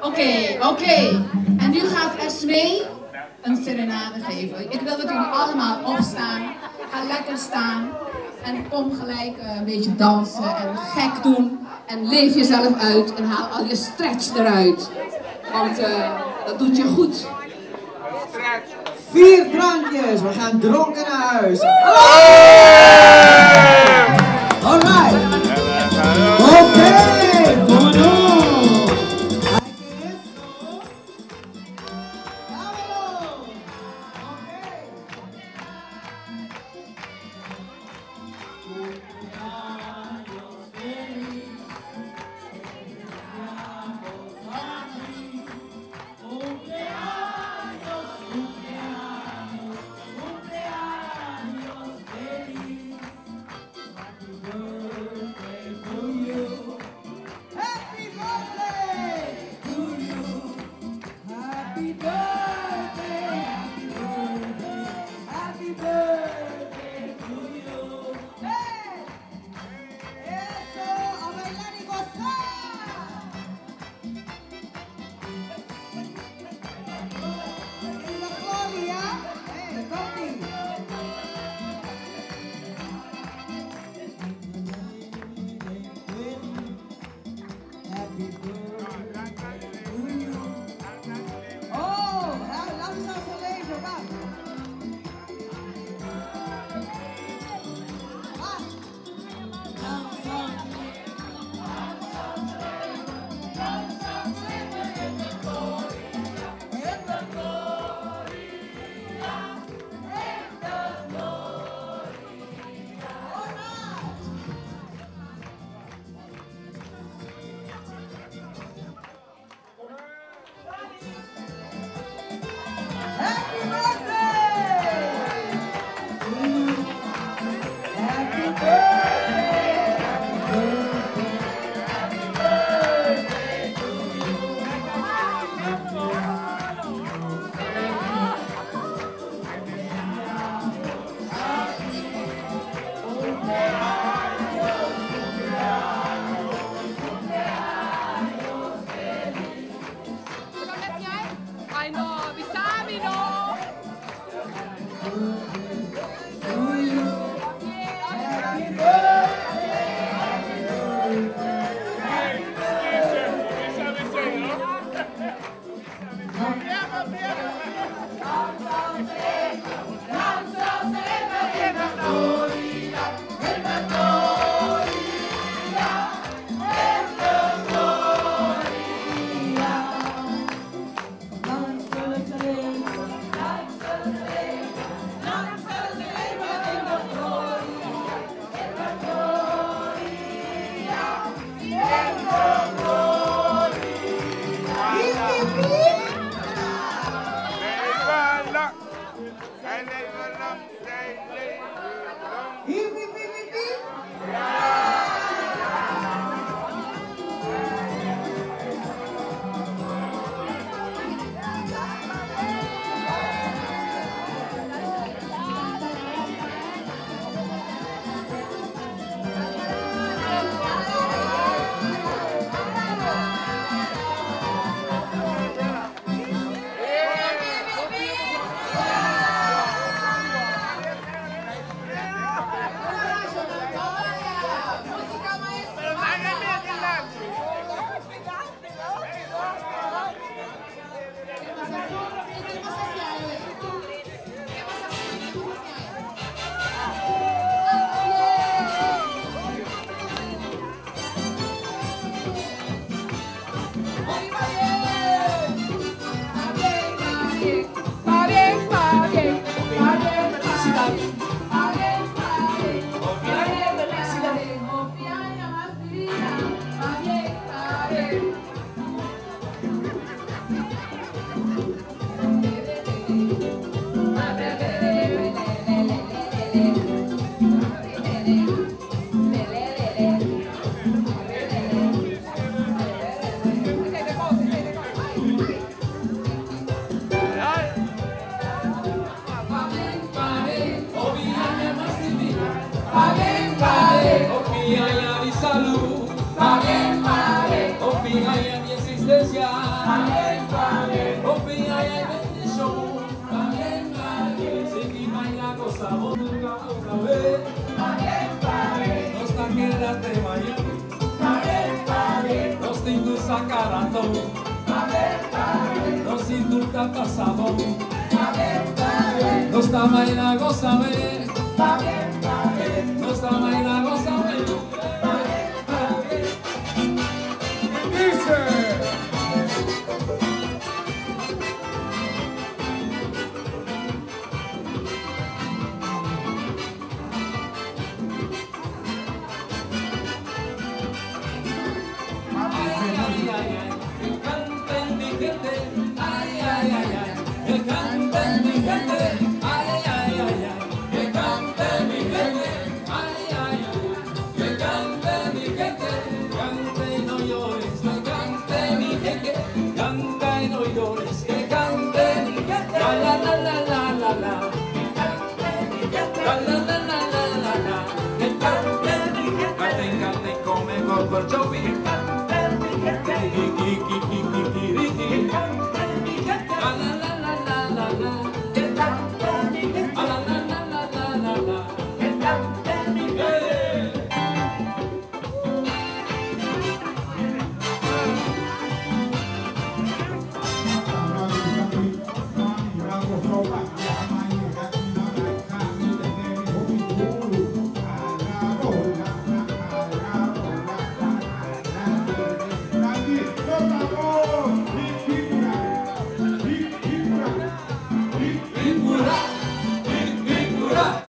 Oké. En nu gaat Esmee een serenade geven. Ik wil dat jullie allemaal opstaan. Ga lekker staan. En kom gelijk een beetje dansen en gek doen. En leef jezelf uit en haal al je stretch eruit. Want dat doet je goed. 4 drankjes, we gaan dronken naar huis. Alright. Oké, kom door. Salud, pare, opina y en mi existencia. Confía y bendición. Si mi baila gozamos, nunca otra vez. Nos está quedando Miami. Nos te indulta carato. Nos indulta pasado. Nos está baila gozame. Nos está baila gozame. Dice. Ay, ay, ay, ay.